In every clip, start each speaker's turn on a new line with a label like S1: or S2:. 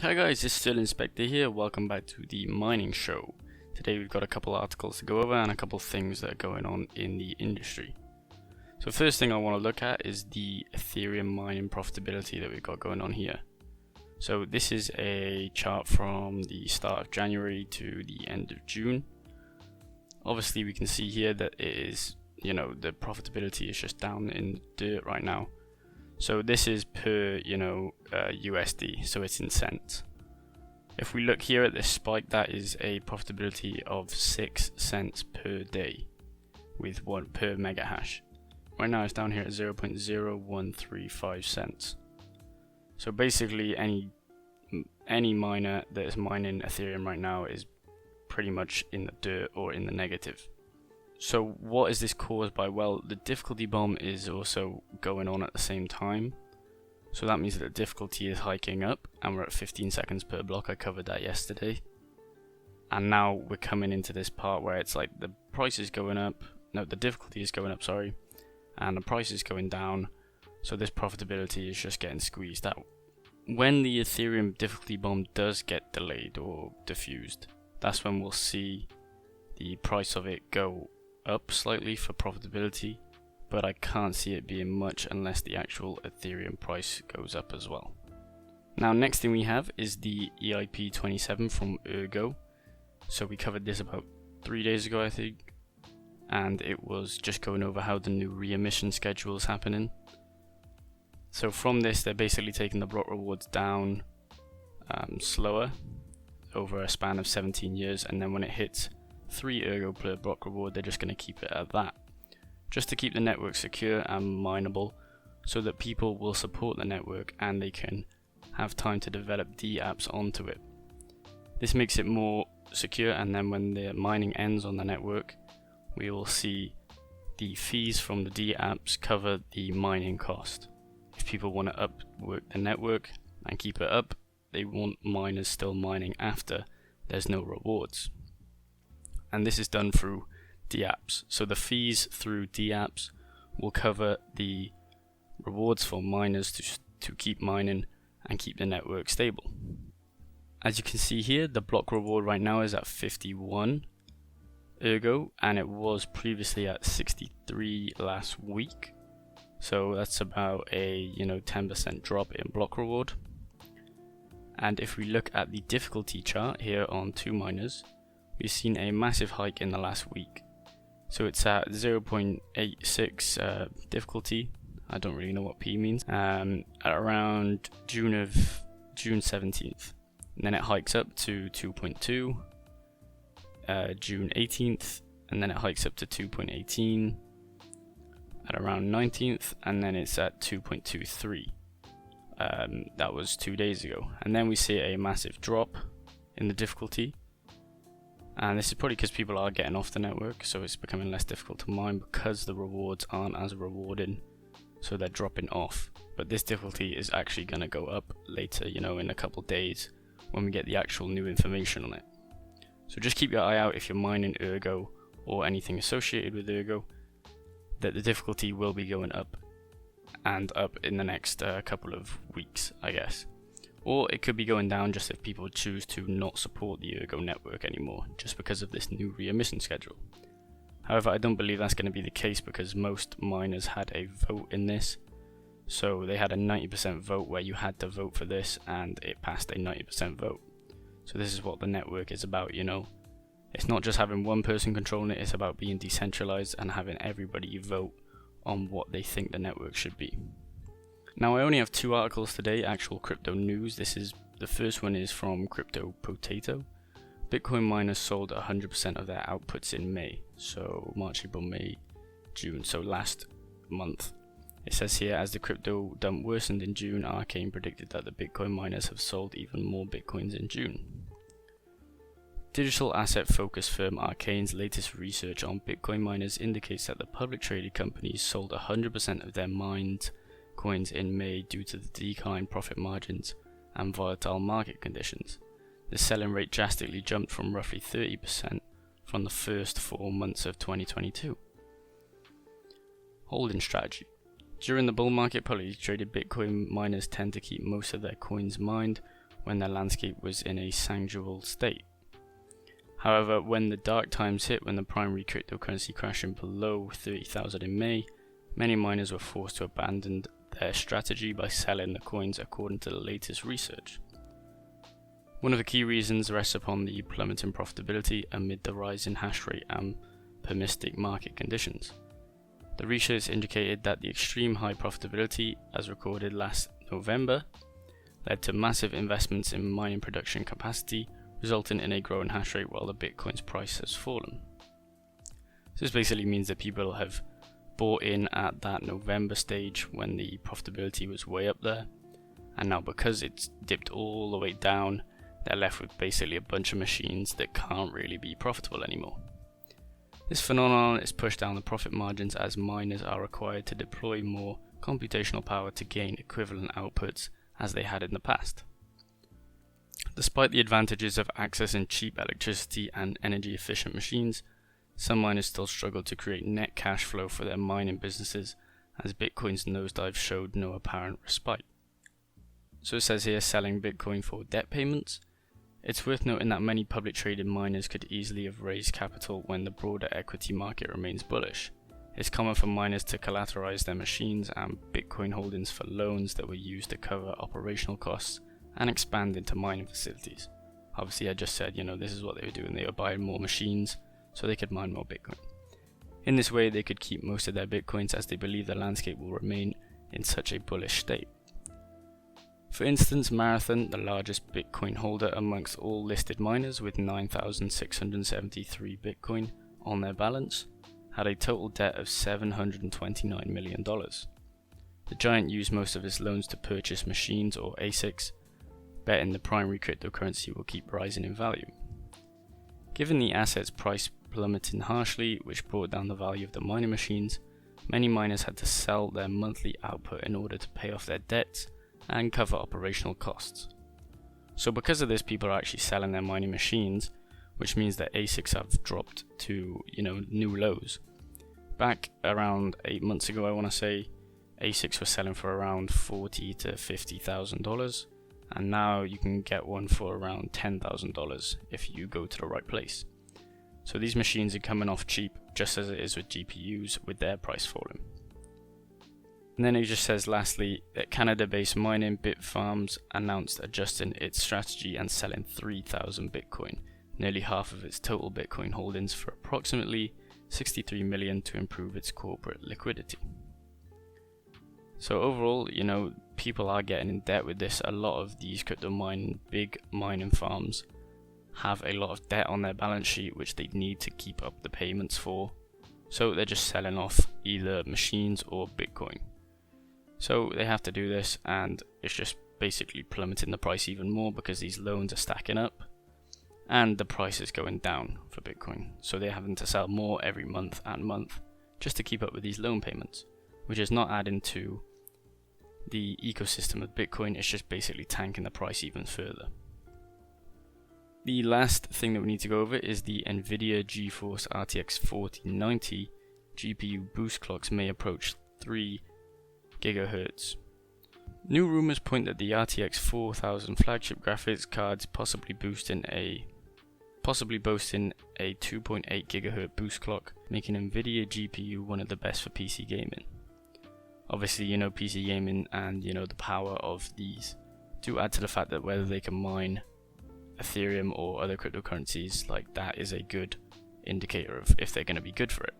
S1: Hi guys, it's still Inspector here. Welcome back to the mining show. Today we've got a couple articles to go over and a couple things that are going on in the industry. So first thing I want to look at is the Ethereum mining profitability that we've got going on here. So this is a chart from the start of January to the end of June. Obviously we can see here that it is, the profitability is just down in the dirt right now. So this is per, USD, so it's in cents. If we look here at this spike, that is a profitability of 6 cents per day with 1 per mega hash. Right now it's down here at 0.0135 cents. So basically any miner that is mining Ethereum right now is pretty much in the dirt or in the negative. So what is this caused by? Well, the difficulty bomb is also going on at the same time. So that means that the difficulty is hiking up and we're at 15 seconds per block. I covered that yesterday. And now we're coming into this part where it's like the price is going up. No, the difficulty is going up, sorry. And the price is going down. So this profitability is just getting squeezed out. When the Ethereum difficulty bomb does get delayed or diffused, that's when we'll see the price of it go up slightly for profitability, but I can't see it being much unless the actual Ethereum price goes up as well. Now next thing we have is the EIP27 from Ergo. So we covered this about 3 days ago I think, and it was just going over how the new re-emission schedule is happening. So from this they're basically taking the block rewards down slower over a span of 17 years, and then when it hits 3 Ergo per block reward, they're just going to keep it at that, just to keep the network secure and mineable, so that people will support the network and they can have time to develop D apps onto it. This makes it more secure, and then when the mining ends on the network, we will see the fees from the D apps cover the mining cost. If people want to upwork the network and keep it up, they want miners still mining after there's no rewards. And this is done through DApps. So the fees through DApps will cover the rewards for miners to keep mining and keep the network stable. As you can see here, the block reward right now is at 51 Ergo, and it was previously at 63 last week. So that's about a 10% drop in block reward. And if we look at the difficulty chart here on 2 miners, we've seen a massive hike in the last week. So it's at 0.86 difficulty. I don't really know what P means. At around June 17th. And then it hikes up to 2.2 June 18th, and then it hikes up to 2.18 at around 19th, and then it's at 2.23. That was 2 days ago. And then we see a massive drop in the difficulty. And this is probably because people are getting off the network, so it's becoming less difficult to mine because the rewards aren't as rewarding, so they're dropping off. But this difficulty is actually going to go up later, in a couple days when we get the actual new information on it. So just keep your eye out if you're mining Ergo or anything associated with Ergo, that the difficulty will be going up and up in the next couple of weeks, I guess. Or it could be going down just if people choose to not support the Ergo network anymore, just because of this new re-emission schedule. However, I don't believe that's going to be the case because most miners had a vote in this. So they had a 90% vote where you had to vote for this, and it passed a 90% vote. So this is what the network is about, It's not just having one person controlling it, it's about being decentralized and having everybody vote on what they think the network should be. Now I only have 2 articles today, actual crypto news. The first one is from Crypto Potato. Bitcoin miners sold 100% of their outputs in May. So March, April, May, June, so last month. It says here, as the crypto dump worsened in June, Arcane predicted that the Bitcoin miners have sold even more Bitcoins in June. Digital asset focused firm Arcane's latest research on Bitcoin miners indicates that the public traded companies sold 100% of their mined coins in May due to the decline profit margins and volatile market conditions. The selling rate drastically jumped from roughly 30% from the first 4 months of 2022. Holding strategy. During the bull market, publicly traded Bitcoin miners tend to keep most of their coins mined, when the landscape was in a sangual state. However, when the dark times hit, when the primary cryptocurrency crashing below 30,000 in May, many miners were forced to abandon their strategy by selling the coins according to the latest research. One of the key reasons rests upon the plummeting profitability amid the rise in hash rate and permistic market conditions. The research indicated that the extreme high profitability, as recorded last November, led to massive investments in mining production capacity, resulting in a growing hash rate while the Bitcoin's price has fallen. So this basically means that people have bought in at that November stage when the profitability was way up there, and now because it's dipped all the way down, they're left with basically a bunch of machines that can't really be profitable anymore. This phenomenon is pushed down the profit margins as miners are required to deploy more computational power to gain equivalent outputs as they had in the past. Despite the advantages of accessing cheap electricity and energy efficient machines, some miners still struggle to create net cash flow for their mining businesses, as Bitcoin's nosedive showed no apparent respite. So it says here, selling Bitcoin for debt payments. It's worth noting that many public traded miners could easily have raised capital when the broader equity market remains bullish. It's common for miners to collateralize their machines and Bitcoin holdings for loans that were used to cover operational costs and expand into mining facilities. Obviously, I just said, this is what they were doing. They were buying more machines so they could mine more Bitcoin. In this way, they could keep most of their Bitcoins as they believe the landscape will remain in such a bullish state. For instance, Marathon, the largest Bitcoin holder amongst all listed miners with 9,673 Bitcoin on their balance, had a total debt of $729 million. The giant used most of his loans to purchase machines or ASICs, betting the primary cryptocurrency will keep rising in value. Given the asset's price plummeting harshly, which brought down the value of the mining machines, many miners had to sell their monthly output in order to pay off their debts and cover operational costs. So because of this, people are actually selling their mining machines, which means that ASICs have dropped to, new lows. Back around 8 months ago, I want to say, ASICs were selling for around $40,000 to $50,000, and now you can get one for around $10,000 if you go to the right place. So these machines are coming off cheap, just as it is with GPUs, with their price falling. And then it just says lastly that Canada-based mining Bitfarms announced adjusting its strategy and selling 3,000 Bitcoin, nearly half of its total Bitcoin holdings, for approximately $63 million to improve its corporate liquidity. So overall, people are getting in debt with this. A lot of these big mining farms have a lot of debt on their balance sheet which they need to keep up the payments for. So they're just selling off either machines or Bitcoin. So they have to do this, and it's just basically plummeting the price even more because these loans are stacking up and the price is going down for Bitcoin. So they're having to sell more every month and month just to keep up with these loan payments, which is not adding to the ecosystem of Bitcoin. It's just basically tanking the price even further. The last thing that we need to go over is the Nvidia GeForce RTX 4090 GPU boost clocks may approach 3 GHz. New rumors point that the RTX 4000 flagship graphics cards possibly boasting a 2.8 GHz boost clock, making Nvidia GPU one of the best for PC gaming. Obviously, PC gaming and the power of these do add to the fact that whether they can mine Ethereum or other cryptocurrencies, like that is a good indicator of if they're going to be good for it.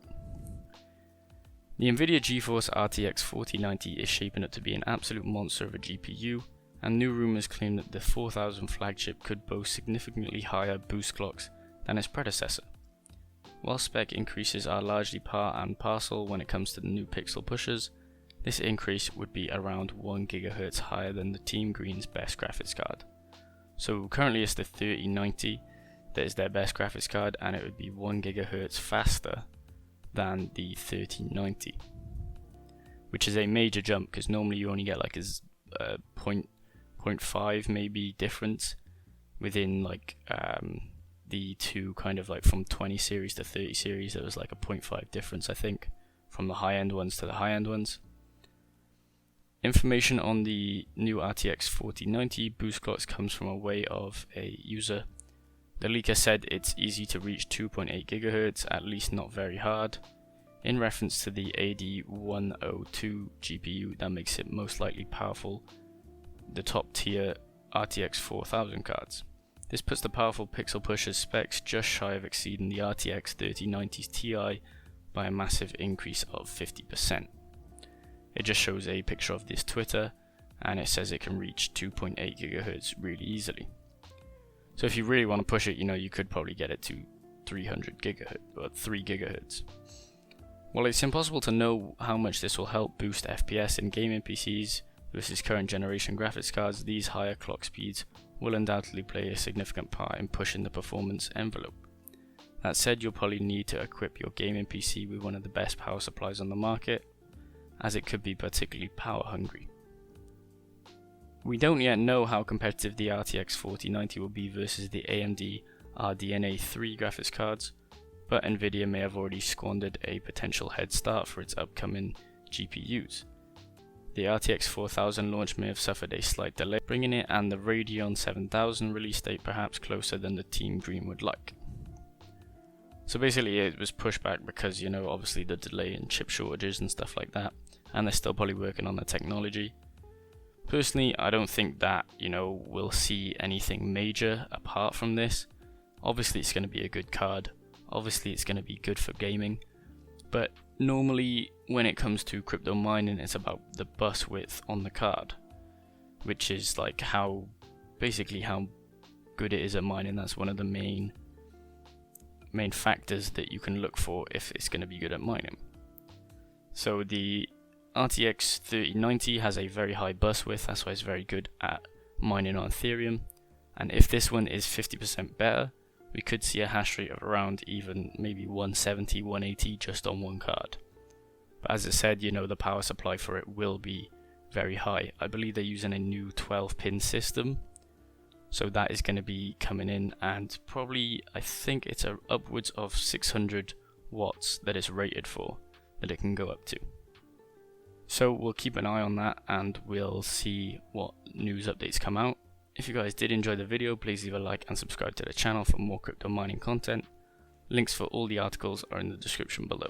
S1: The Nvidia GeForce RTX 4090 is shaping up to be an absolute monster of a GPU, and new rumors claim that the 4000 flagship could boast significantly higher boost clocks than its predecessor. While spec increases are largely part and parcel when it comes to the new pixel pushers, this increase would be around 1 GHz higher than the Team Green's best graphics card. So currently it's the 3090 that is their best graphics card, and it would be 1 GHz faster than the 3090, which is a major jump because normally you only get like a 0.5 maybe difference within the two, kind of like from 20 series to 30 series. There was like a 0.5 difference, I think, from the high end ones to the high end ones. Information on the new RTX 4090 boost clocks comes from a way of a user. The leaker said it's easy to reach 2.8 GHz, at least not very hard, in reference to the AD102 GPU that makes it most likely powerful, the top tier RTX 4000 cards. This puts the powerful Pixel Pusher's specs just shy of exceeding the RTX 3090's Ti by a massive increase of 50%. It just shows a picture of this Twitter and it says it can reach 2.8 GHz really easily. So if you really want to push it, you could probably get it to 300 GHz or 3 GHz. While it's impossible to know how much this will help boost FPS in gaming PCs versus current generation graphics cards, these higher clock speeds will undoubtedly play a significant part in pushing the performance envelope. That said, you'll probably need to equip your gaming PC with one of the best power supplies on the market, as it could be particularly power hungry. We don't yet know how competitive the RTX 4090 will be versus the AMD RDNA 3 graphics cards, but Nvidia may have already squandered a potential head start for its upcoming GPUs. The RTX 4000 launch may have suffered a slight delay, bringing it and the Radeon 7000 release date perhaps closer than the Team Green would like. So basically it was pushed back because, obviously the delay in chip shortages and stuff like that, and they're still probably working on the technology. Personally, I don't think that, we'll see anything major apart from this. Obviously it's going to be a good card, obviously it's going to be good for gaming, but normally when it comes to crypto mining, it's about the bus width on the card, which is like how good it is at mining. That's one of the main factors that you can look for if it's going to be good at mining. So the RTX 3090 has a very high bus width, that's why it's very good at mining on Ethereum, and if this one is 50% better, we could see a hash rate of around even maybe 170, 180 just on one card. But as I said, the power supply for it will be very high. I believe they're using a new 12-pin system, so that is going to be coming in, and probably I think it's upwards of 600 watts that it's rated for, that it can go up to. So we'll keep an eye on that and we'll see what news updates come out. If you guys did enjoy the video, please leave a like and subscribe to the channel for more crypto mining content. Links for all the articles are in the description below.